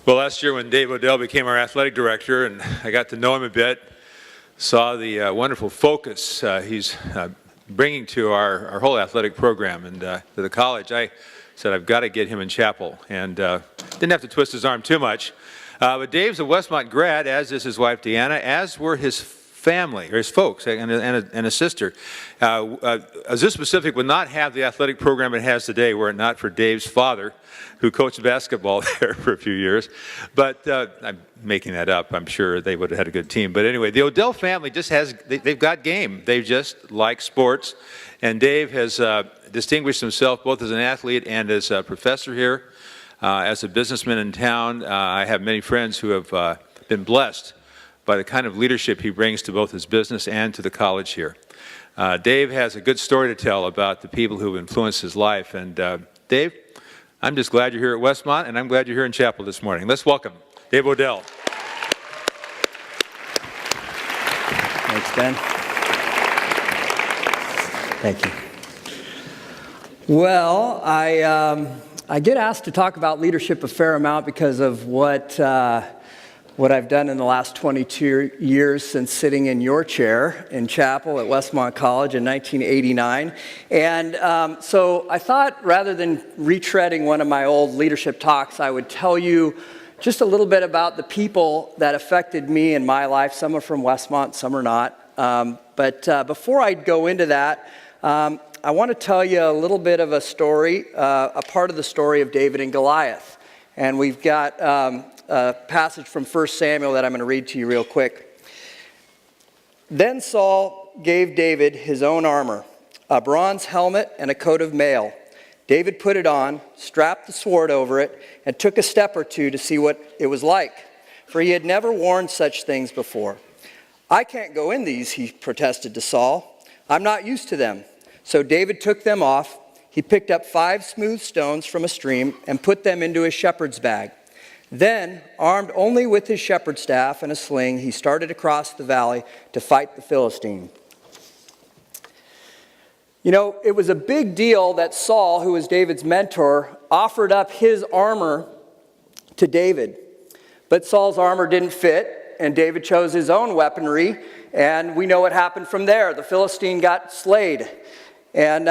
Well, last year when Dave Odell became our athletic director and I got to know him a bit, saw the wonderful focus he's bringing to our whole athletic program and to the college, I said I've got to get him in chapel, and didn't have to twist his arm too much. But Dave's a Westmont grad, as is his wife Deanna, as were his family, or his folks, and a sister. Azusa Pacific would not have the athletic program it has today were it not for Dave's father, who coached basketball there for a few years. But I'm making that up. I'm sure they would have had a good team. But anyway, the Odell family just they've got game. They just like sports. And Dave has distinguished himself both as an athlete and as a professor here. As a businessman in town, I have many friends who have been blessed by the kind of leadership he brings to both his business and to the college here. Dave has a good story to tell about the people who influenced his life. And Dave, I'm just glad you're here at Westmont, and I'm glad you're here in chapel this morning. Let's welcome Dave Odell. Thanks, Ben. Thank you. Well, I get asked to talk about leadership a fair amount because of what I've done in the last 22 years since sitting in your chair in chapel at Westmont College in 1989. And so I thought rather than retreading one of my old leadership talks, I would tell you just a little bit about the people that affected me in my life. Some are from Westmont, some are not. But before I go into that, I want to tell you a little bit of a story, a part of the story of David and Goliath. And we've got a passage from 1 Samuel that I'm going to read to you real quick. Then Saul gave David his own armor, a bronze helmet and a coat of mail. David put it on, strapped the sword over it, and took a step or two to see what it was like, for he had never worn such things before. I can't go in these, he protested to Saul. I'm not used to them. So David took them off. He picked up 5 smooth stones from a stream and put them into his shepherd's bag. Then, armed only with his shepherd's staff and a sling, he started across the valley to fight the Philistine. You know, it was a big deal that Saul, who was David's mentor, offered up his armor to David. But Saul's armor didn't fit, and David chose his own weaponry, and we know what happened from there. The Philistine got slayed. And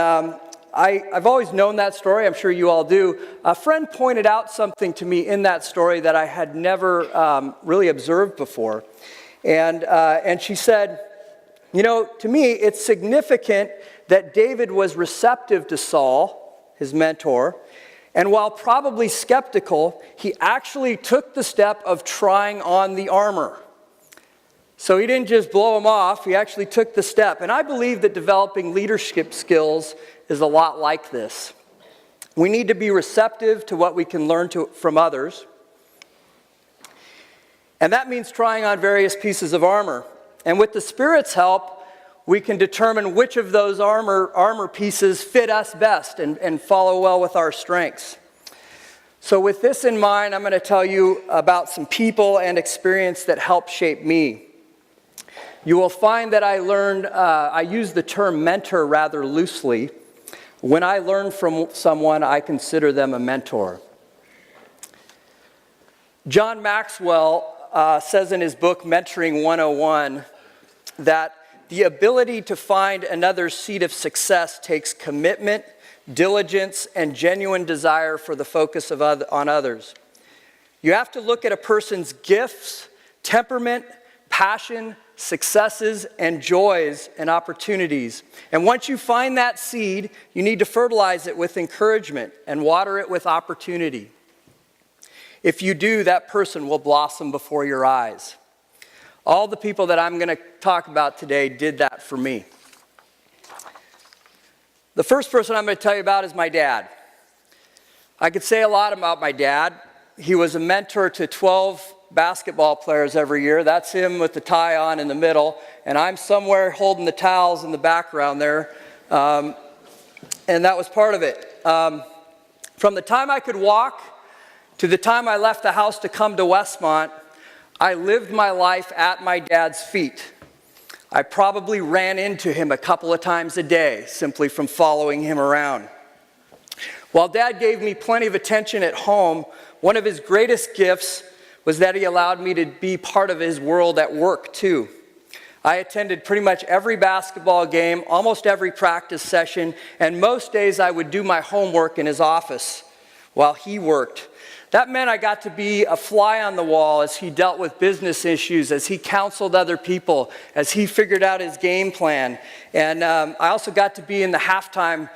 I've always known that story. I'm sure you all do. A friend pointed out something to me in that story that I had never really observed before. And she said, you know, to me, it's significant that David was receptive to Saul, his mentor, and while probably skeptical, he actually took the step of trying on the armor. So he didn't just blow him off, he actually took the step. And I believe that developing leadership skills is a lot like this. We need to be receptive to what we can learn from others. And that means trying on various pieces of armor. And with the Spirit's help, we can determine which of those armor pieces fit us best and follow well with our strengths. So with this in mind, I'm going to tell you about some people and experience that helped shape me. You will find that I use the term mentor rather loosely. When I learn from someone, I consider them a mentor. John Maxwell says in his book, Mentoring 101, that the ability to find another's seed of success takes commitment, diligence, and genuine desire for the focus on others. You have to look at a person's gifts, temperament, passion, successes, and joys and opportunities. And once you find that seed, you need to fertilize it with encouragement and water it with opportunity. If you do, that person will blossom before your eyes. All the people that I'm going to talk about today did that for me. The first person I'm going to tell you about is my dad. I could say a lot about my dad. He was a mentor to 12 basketball players every year. That's him with the tie on in the middle, and I'm somewhere holding the towels in the background there, and that was part of it. From the time I could walk to the time I left the house to come to Westmont, I lived my life at my dad's feet. I probably ran into him a couple of times a day simply from following him around. While Dad gave me plenty of attention at home, one of his greatest gifts was that he allowed me to be part of his world at work too. I attended pretty much every basketball game, almost every practice session, and most days I would do my homework in his office while he worked. That meant I got to be a fly on the wall as he dealt with business issues, as he counseled other people, as he figured out his game plan. And I also got to be in the halftime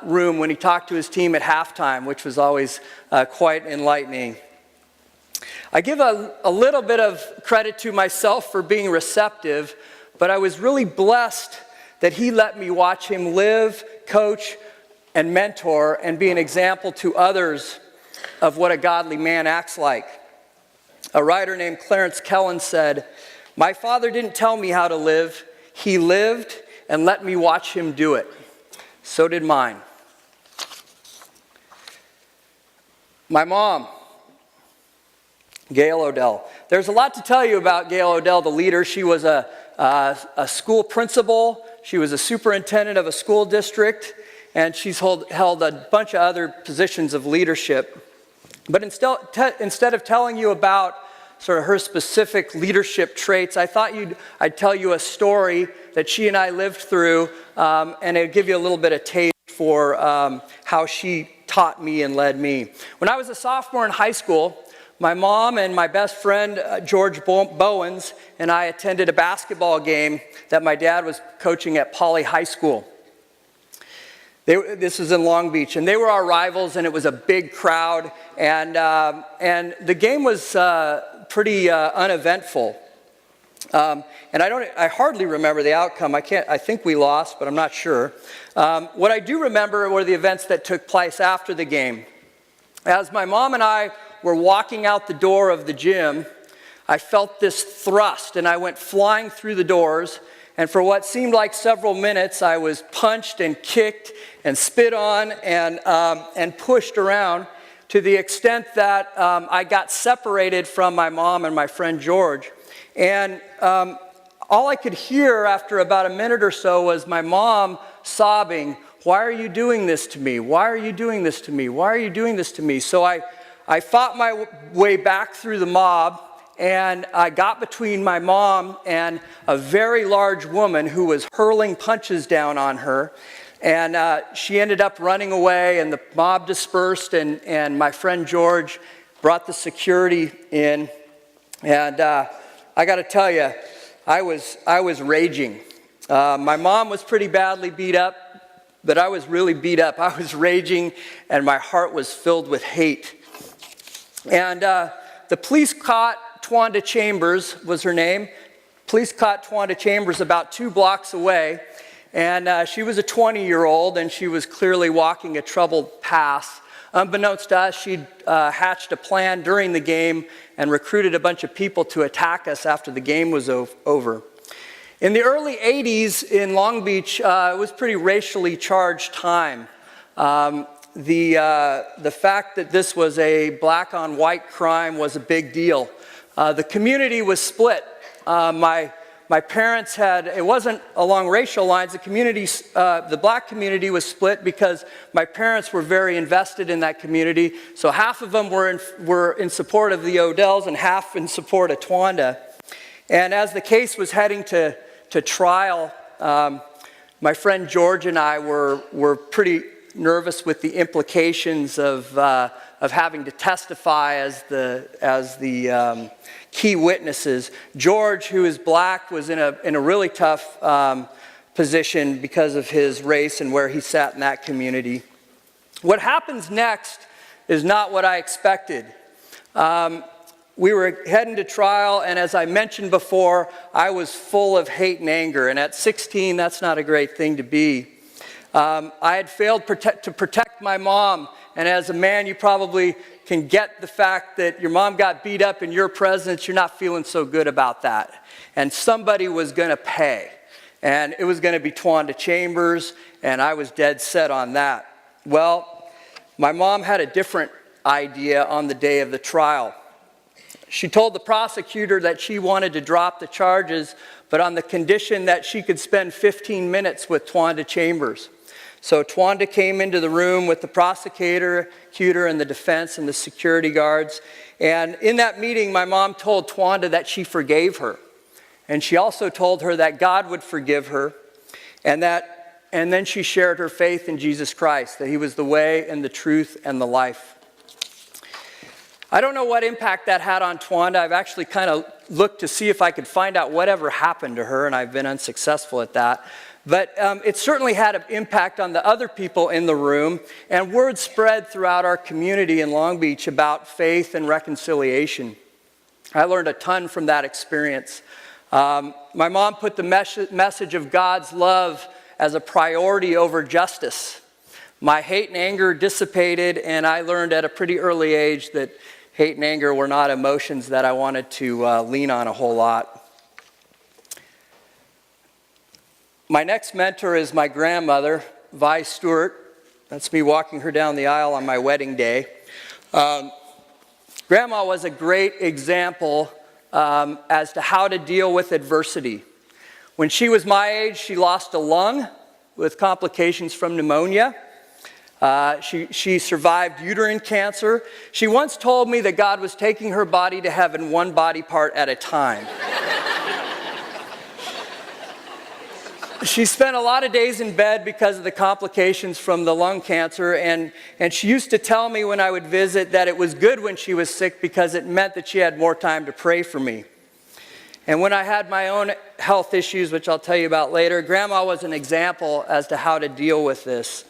room when he talked to his team at halftime, which was always quite enlightening. I give a little bit of credit to myself for being receptive, but I was really blessed that he let me watch him live, coach, and mentor, and be an example to others of what a godly man acts like. A writer named Clarence Kellen said, "My father didn't tell me how to live. He lived and let me watch him do it. So did mine." My mom, Gail Odell. There's a lot to tell you about Gail Odell, the leader. She was a school principal. She was a superintendent of a school district, and she's held a bunch of other positions of leadership. But instead of telling you about sort of her specific leadership traits, I thought I'd tell you a story that she and I lived through, and it'd give you a little bit of taste for how she taught me and led me. When I was a sophomore in high school, my mom and my best friend, George Bowens, and I attended a basketball game that my dad was coaching at Poly High School. This was in Long Beach, and they were our rivals, and it was a big crowd, and the game was pretty uneventful. And I hardly remember the outcome. I think we lost, but I'm not sure. What I do remember were the events that took place after the game. As my mom and I were walking out the door of the gym, I felt this thrust, and I went flying through the doors. And for what seemed like several minutes, I was punched and kicked and spit on and pushed around to the extent that I got separated from my mom and my friend George. And all I could hear after about a minute or so was my mom sobbing, "Why are you doing this to me? Why are you doing this to me? Why are you doing this to me?" So I fought my way back through the mob, and I got between my mom and a very large woman who was hurling punches down on her. And she ended up running away, and the mob dispersed, and my friend George brought the security in. And I got to tell you, I was raging. My mom was pretty badly beat up, but I was really beat up. I was raging, and my heart was filled with hate. And the police caught Twanda Chambers, was her name. Police caught Twanda Chambers about 2 blocks away, and she was a 20-year-old, and she was clearly walking a troubled path. Unbeknownst to us, she'd hatched a plan during the game and recruited a bunch of people to attack us after the game was over. In the early 80s in Long Beach, it was pretty racially charged time. The fact that this was a black on white crime was a big deal. The community was split. My parents it wasn't along racial lines. The black community was split because my parents were very invested in that community. So half of them were in support of the Odells and half in support of Twanda. And as the case was heading to trial, my friend George and I were pretty nervous with the implications of having to testify as the key witnesses. George, who is black, was in a really tough position because of his race and where he sat in that community. What happens next is not what I expected. We were heading to trial, and as I mentioned before, I was full of hate and anger, and at 16, that's not a great thing to be. I had failed to protect my mom, and as a man, you probably can get the fact that your mom got beat up in your presence. You're not feeling so good about that. And somebody was going to pay, and it was going to be Twanda Chambers, and I was dead set on that. Well, my mom had a different idea on the day of the trial. She told the prosecutor that she wanted to drop the charges, but on the condition that she could spend 15 minutes with Twanda Chambers. So Twanda came into the room with the prosecutor and the defense and the security guards. And in that meeting, my mom told Twanda that she forgave her. And she also told her that God would forgive her. And then she shared her faith in Jesus Christ, that he was the way and the truth and the life. I don't know what impact that had on Twanda. I've actually kind of looked to see if I could find out whatever happened to her, and I've been unsuccessful at that. But it certainly had an impact on the other people in the room, and word spread throughout our community in Long Beach about faith and reconciliation. I learned a ton from that experience. My mom put the message of God's love as a priority over justice. My hate and anger dissipated, and I learned at a pretty early age that hate and anger were not emotions that I wanted to lean on a whole lot. My next mentor is my grandmother, Vi Stewart. That's me walking her down the aisle on my wedding day. Grandma was a great example as to how to deal with adversity. When she was my age, she lost a lung with complications from pneumonia. She survived uterine cancer. She once told me that God was taking her body to heaven one body part at a time. She spent a lot of days in bed because of the complications from the lung cancer, and she used to tell me when I would visit that it was good when she was sick because it meant that she had more time to pray for me. And when I had my own health issues, which I'll tell you about later, Grandma was an example as to how to deal with this.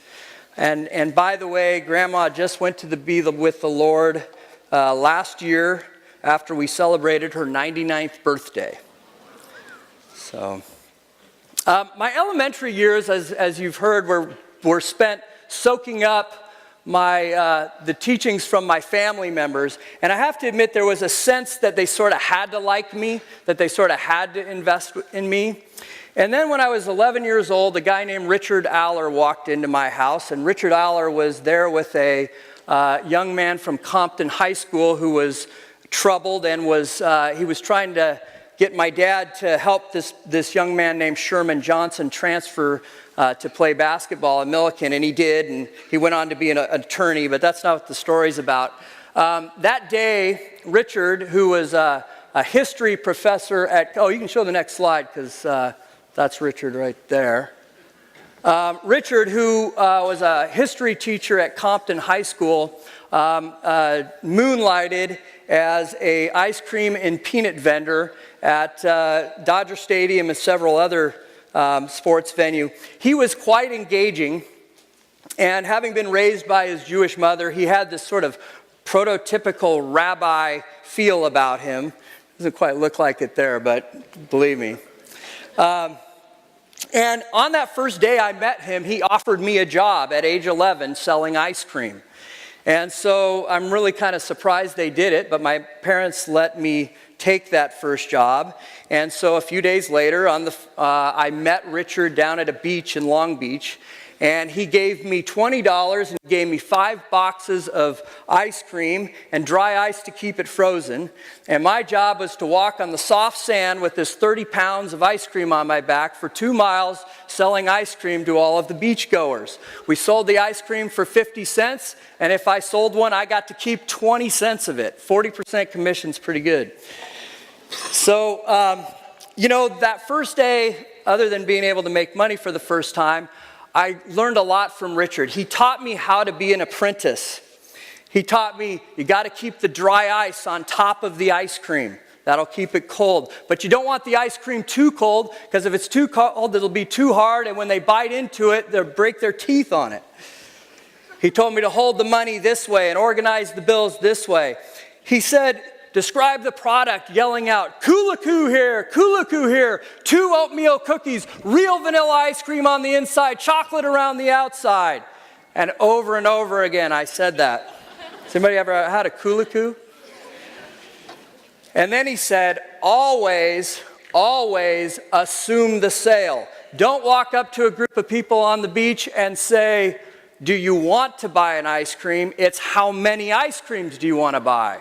And by the way, Grandma just went to be with the Lord last year after we celebrated her 99th birthday. So, my elementary years, as you've heard, were spent soaking up the teachings from my family members. And I have to admit, there was a sense that they sort of had to like me, that they sort of had to invest in me. And then when I was 11 years old, a guy named Richard Aller walked into my house. And Richard Aller was there with a young man from Compton High School who was troubled and he was trying to get my dad to help this young man named Sherman Johnson transfer to play basketball at Milliken, and he did, and he went on to be an attorney, but that's not what the story's about. That day, Richard, who was a history professor you can show the next slide, because that's Richard right there. Richard, who was a history teacher at Compton High School, moonlighted as a ice cream and peanut vendor at Dodger Stadium and several other sports venue. He was quite engaging, and having been raised by his Jewish mother, he had this sort of prototypical rabbi feel about him. Doesn't quite look like it there, but believe me. And on that first day I met him, he offered me a job at age 11 selling ice cream. And so I'm really kind of surprised they did it, but my parents let me take that first job. And so a few days later, I met Richard down at a beach in Long Beach, and he gave me $20 and gave me 5 boxes of ice cream and dry ice to keep it frozen. And my job was to walk on the soft sand with this 30 pounds of ice cream on my back for 2 miles selling ice cream to all of the beachgoers. We sold the ice cream for 50 cents, and if I sold one, I got to keep 20 cents of it. 40% commission's pretty good. So, that first day, other than being able to make money for the first time, I learned a lot from Richard. He taught me how to be an apprentice. He taught me you got to keep the dry ice on top of the ice cream. That'll keep it cold. But you don't want the ice cream too cold, because if it's too cold, it'll be too hard, and when they bite into it, they'll break their teeth on it. He told me to hold the money this way and organize the bills this way. He said, describe the product, yelling out, Kulaku here, 2 oatmeal cookies, real vanilla ice cream on the inside, chocolate around the outside. And over again, I said that. Has anybody ever had a Kulaku? And then he said, always assume the sale. Don't walk up to a group of people on the beach and say, do you want to buy an ice cream? It's how many ice creams do you want to buy?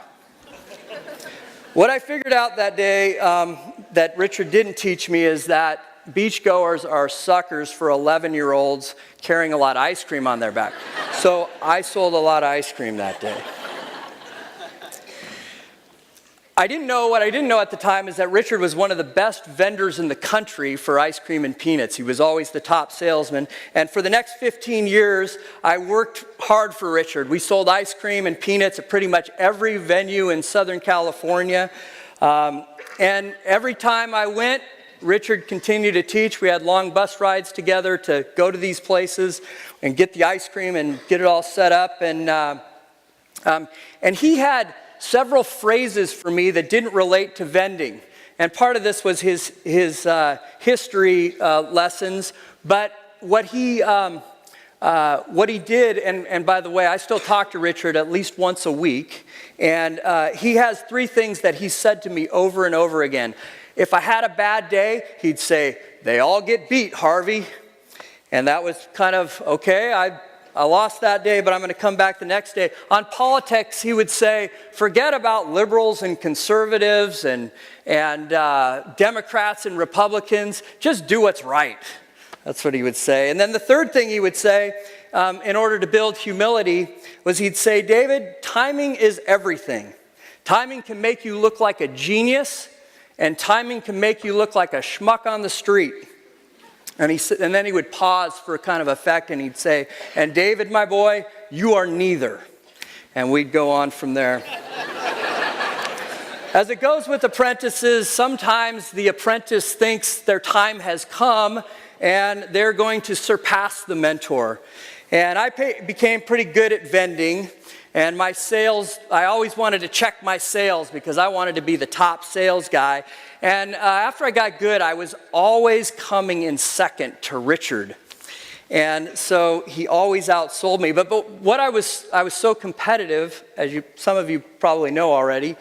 What I figured out that day that Richard didn't teach me is that beachgoers are suckers for 11-year-olds carrying a lot of ice cream on their back. So I sold a lot of ice cream that day. What I didn't know at the time is that Richard was one of the best vendors in the country for ice cream and peanuts. He was always the top salesman. And for the next 15 years, I worked hard for Richard. We sold ice cream and peanuts at pretty much every venue in Southern California. And every time I went, Richard continued to teach. We had long bus rides together to go to these places and get the ice cream and get it all set up. And he had several phrases for me that didn't relate to vending. And part of this was his history lessons. But what he did, and by the way, I still talk to Richard at least once a week. And he has three things that he said to me over and over again. If I had a bad day, he'd say, "They all get beat, Harvey." And that was kind of, okay, I lost that day, but I'm going to come back the next day. On politics, he would say, forget about liberals and conservatives and Democrats and Republicans. Just do what's right. That's what he would say. And then the third thing he would say, in order to build humility, was he'd say, David, timing is everything. Timing can make you look like a genius, and timing can make you look like a schmuck on the street. And then he would pause for a kind of effect, and he'd say, and David, my boy, you are neither. And we'd go on from there. As it goes with apprentices, sometimes the apprentice thinks their time has come and they're going to surpass the mentor. And I became pretty good at vending. And my sales, I always wanted to check my sales because I wanted to be the top sales guy. And after I got good, I was always coming in second to Richard. And so he always outsold me. But what I was so competitive, as some of you probably know already,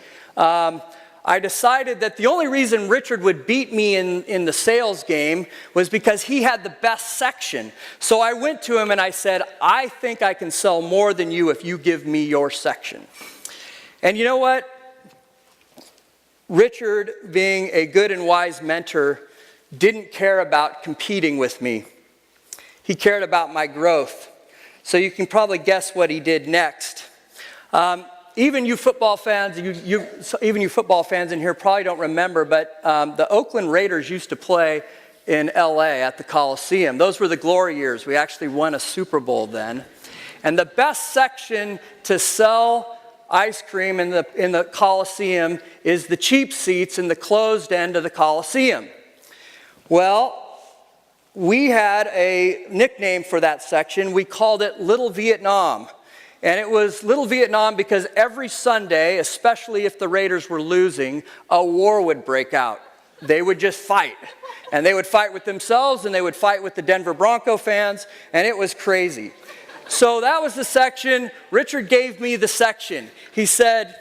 I decided that the only reason Richard would beat me in the sales game was because he had the best section. So I went to him and I said, I think I can sell more than you if you give me your section. And you know what? Richard, being a good and wise mentor, didn't care about competing with me. He cared about my growth. So you can probably guess what he did next. Even you football fans, even you football fans in here probably don't remember, but the Oakland Raiders used to play in LA at the Coliseum. Those were the glory years. We actually won a Super Bowl then. And the best section to sell ice cream in the Coliseum is the cheap seats in the closed end of the Coliseum. Well, we had a nickname for that section. We called it Little Vietnam. And it was Little Vietnam because every Sunday, especially if the Raiders were losing, a war would break out. They would just fight. And they would fight with themselves, and they would fight with the Denver Bronco fans, and it was crazy. So that was the section. Richard gave me the section. He said,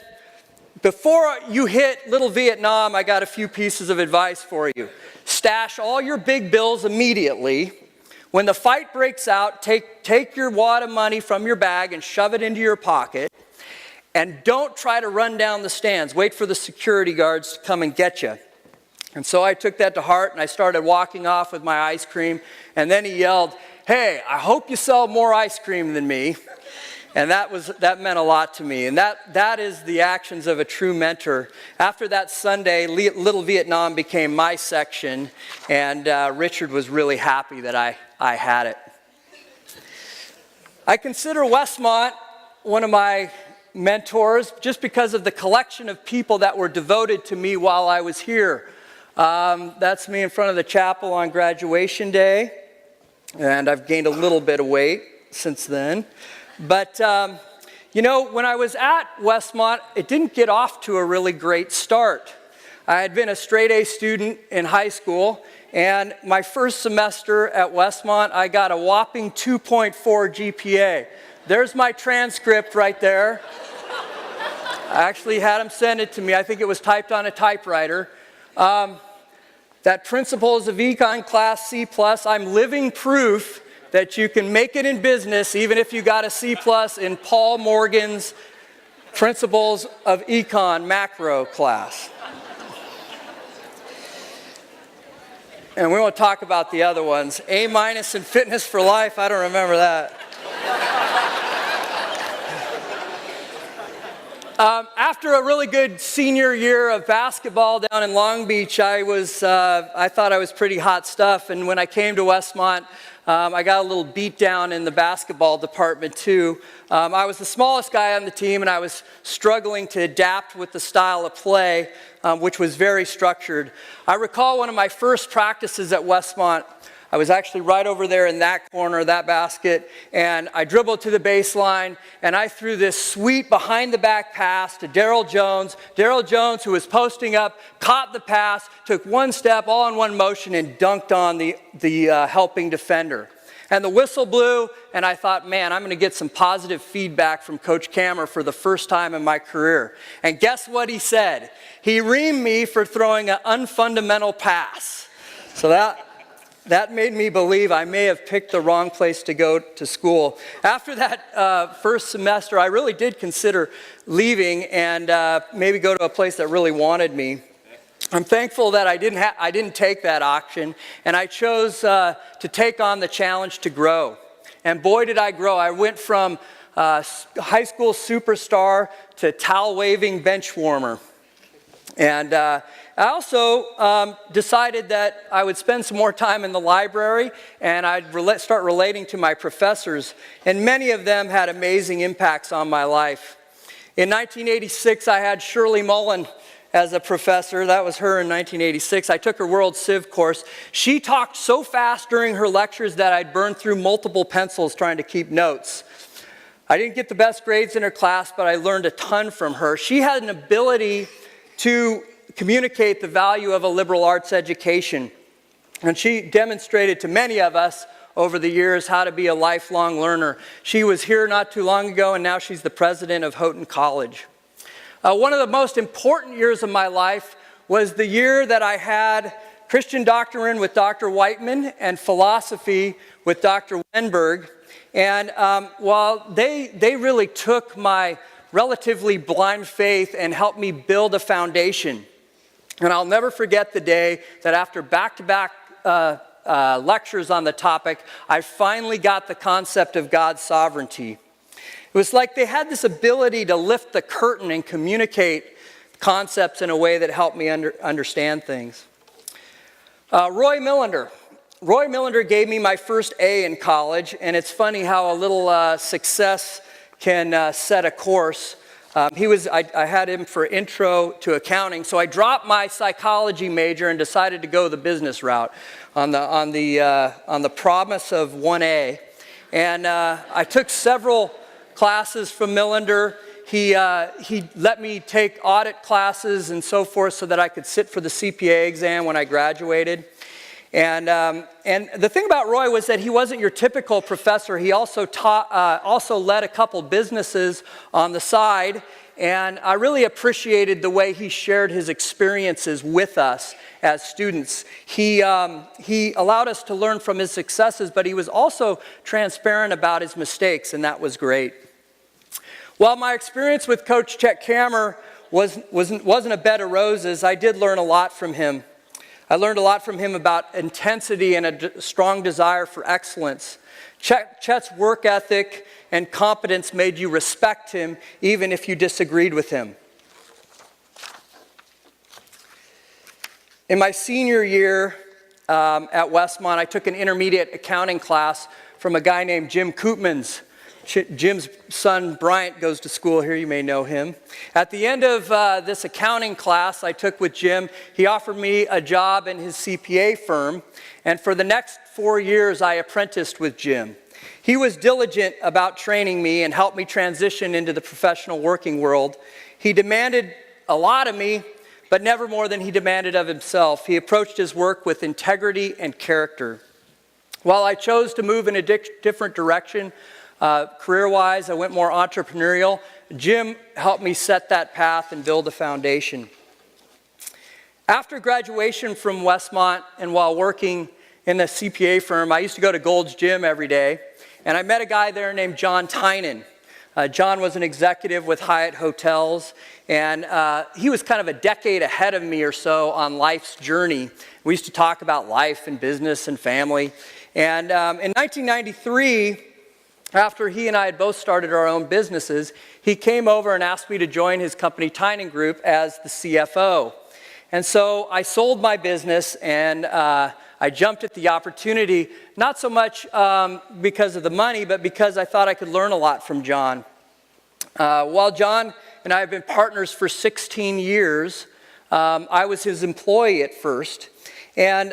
before you hit Little Vietnam, I got a few pieces of advice for you. Stash all your big bills immediately. When the fight breaks out, take your wad of money from your bag and shove it into your pocket. And don't try to run down the stands. Wait for the security guards to come and get you. And so I took that to heart, and I started walking off with my ice cream. And then he yelled, hey, I hope you sell more ice cream than me. And that meant a lot to me. And that is the actions of a true mentor. After that Sunday, Little Vietnam became my section, and Richard was really happy that I had it. I consider Westmont one of my mentors just because of the collection of people that were devoted to me while I was here. That's me in front of the chapel on graduation day, and I've gained a little bit of weight since then. But, when I was at Westmont, it didn't get off to a really great start. I had been a straight A student in high school, and my first semester at Westmont, I got a whopping 2.4 GPA. There's my transcript right there. I actually had him send it to me. I think it was typed on a typewriter. That Principles of Econ class C+, I'm living proof that you can make it in business even if you got a C+ in Paul Morgan's Principles of Econ macro class. And we won't talk about the other ones. A- in fitness for life, I don't remember that. After a really good senior year of basketball down in Long Beach, I thought I was pretty hot stuff. And when I came to Westmont, I got a little beat down in the basketball department too. I was the smallest guy on the team, and I was struggling to adapt with the style of play, which was very structured. I recall one of my first practices at Westmont. I was actually right over there in that corner, that basket, and I dribbled to the baseline, and I threw this sweet behind-the-back pass to Darryl Jones. Darryl Jones, who was posting up, caught the pass, took one step, all in one motion, and dunked on the helping defender. And the whistle blew, and I thought, man, I'm going to get some positive feedback from Coach Kammer for the first time in my career. And guess what he said? He reamed me for throwing an unfundamental pass. So that made me believe I may have picked the wrong place to go to school. After that first semester, I really did consider leaving and maybe go to a place that really wanted me. I'm thankful that I didn't take that option, and I chose to take on the challenge to grow. And boy, did I grow. I went from high school superstar to towel-waving bench warmer. And I also decided that I would spend some more time in the library, and I'd start relating to my professors, and many of them had amazing impacts on my life. In 1986, I had Shirley Mullen as a professor. That was her in 1986. I took her World Civ course. She talked so fast during her lectures that I'd burn through multiple pencils trying to keep notes. I didn't get the best grades in her class, but I learned a ton from her. She had an ability to communicate the value of a liberal arts education. And she demonstrated to many of us over the years how to be a lifelong learner. She was here not too long ago, and now she's the president of Houghton College. One of the most important years of my life was the year that I had Christian doctrine with Dr. Whiteman and philosophy with Dr. Wenberg. And while they really took my relatively blind faith and helped me build a foundation. And I'll never forget the day that after back-to-back lectures on the topic, I finally got the concept of God's sovereignty. It was like they had this ability to lift the curtain and communicate concepts in a way that helped me understand things. Roy Millender gave me my first A in college, and it's funny how a little success can set a course. I had him for intro to accounting, so I dropped my psychology major and decided to go the business route on the promise of 1A. And I took several classes from Millender. He let me take audit classes and so forth so that I could sit for the CPA exam when I graduated. And the thing about Roy was that he wasn't your typical professor. He also led a couple businesses on the side, and I really appreciated the way he shared his experiences with us as students. He allowed us to learn from his successes, but he was also transparent about his mistakes, and that was great. While my experience with Coach Chet Kammer wasn't a bed of roses, I did learn a lot from him. I learned a lot from him about intensity and a strong desire for excellence. Chet's work ethic and competence made you respect him even if you disagreed with him. In my senior year at Westmont, I took an intermediate accounting class from a guy named Jim Koopmans. Jim's son, Bryant, goes to school here. You may know him. At the end of this accounting class I took with Jim, he offered me a job in his CPA firm. And for the next 4 years, I apprenticed with Jim. He was diligent about training me and helped me transition into the professional working world. He demanded a lot of me, but never more than he demanded of himself. He approached his work with integrity and character. While I chose to move in a different direction, career-wise, I went more entrepreneurial. Jim helped me set that path and build a foundation. After graduation from Westmont and while working in a CPA firm, I used to go to Gold's Gym every day, and I met a guy there named John Tynan. John was an executive with Hyatt Hotels, and he was kind of a decade ahead of me or so on life's journey. We used to talk about life and business and family. And in 1993, after he and I had both started our own businesses, he came over and asked me to join his company, Tynan Group, as the CFO. And so I sold my business, and I jumped at the opportunity, not so much because of the money, but because I thought I could learn a lot from John. While John and I have been partners for 16 years, I was his employee at first. And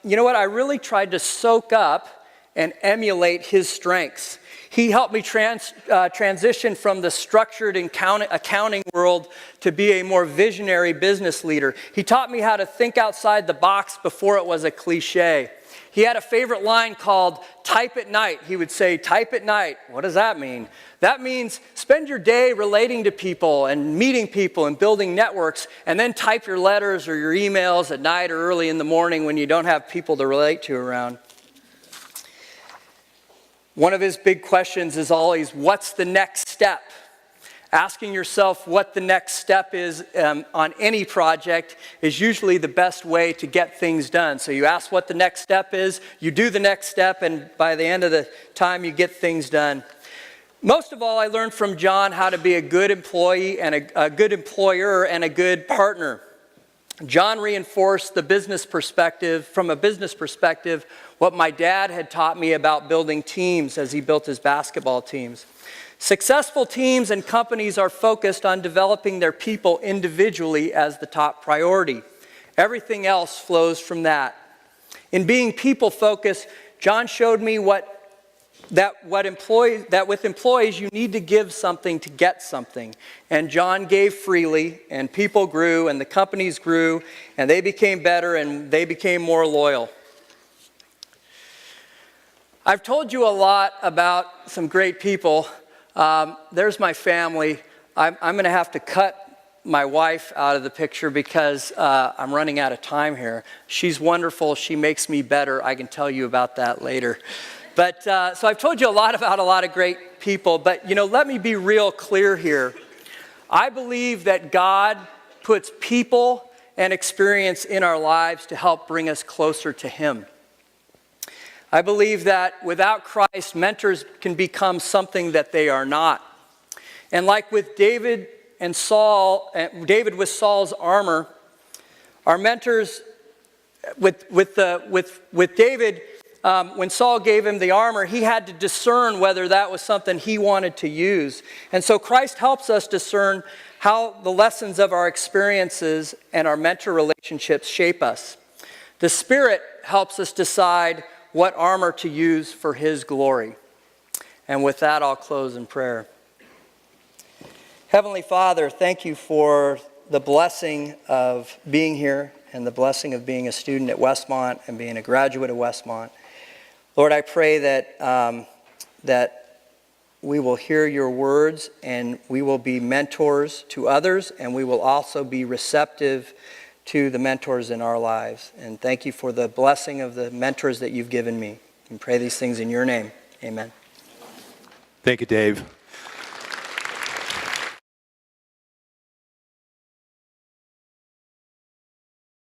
you know what? I really tried to soak up and emulate his strengths. He helped me transition from the structured accounting world to be a more visionary business leader. He taught me how to think outside the box before it was a cliche. He had a favorite line called "type at night." He would say, "Type at night." What does that mean? That means spend your day relating to people and meeting people and building networks, and then type your letters or your emails at night or early in the morning when you don't have people to relate to around. One of his big questions is always, what's the next step? Asking yourself what the next step is on any project is usually the best way to get things done. So you ask what the next step is, you do the next step, and by the end of the time, you get things done. Most of all, I learned from John how to be a good employee and a good employer and a good partner. John reinforced the business perspective, from a business perspective, what my dad had taught me about building teams as he built his basketball teams. Successful teams and companies are focused on developing their people individually as the top priority. Everything else flows from that. In being people-focused, John showed me that with employees you need to give something to get something. And John gave freely, and people grew, and the companies grew, and they became better, and they became more loyal. I've told you a lot about some great people. There's my family. I'm going to have to cut my wife out of the picture because I'm running out of time here. She's wonderful. She makes me better. I can tell you about that later. But so I've told you a lot about a lot of great people, but let me be real clear here. I believe that God puts people and experience in our lives to help bring us closer to Him. I believe that without Christ, mentors can become something that they are not. And like with David and Saul, David with Saul's armor, our mentors with David, when Saul gave him the armor, he had to discern whether that was something he wanted to use. And so Christ helps us discern how the lessons of our experiences and our mentor relationships shape us. The Spirit helps us decide what armor to use for His glory. And with that, I'll close in prayer. Heavenly Father, thank you for the blessing of being here and the blessing of being a student at Westmont and being a graduate of Westmont. Lord, I pray that we will hear your words and we will be mentors to others, and we will also be receptive to the mentors in our lives. And thank you for the blessing of the mentors that you've given me. And pray these things in your name. Amen. Thank you, Dave.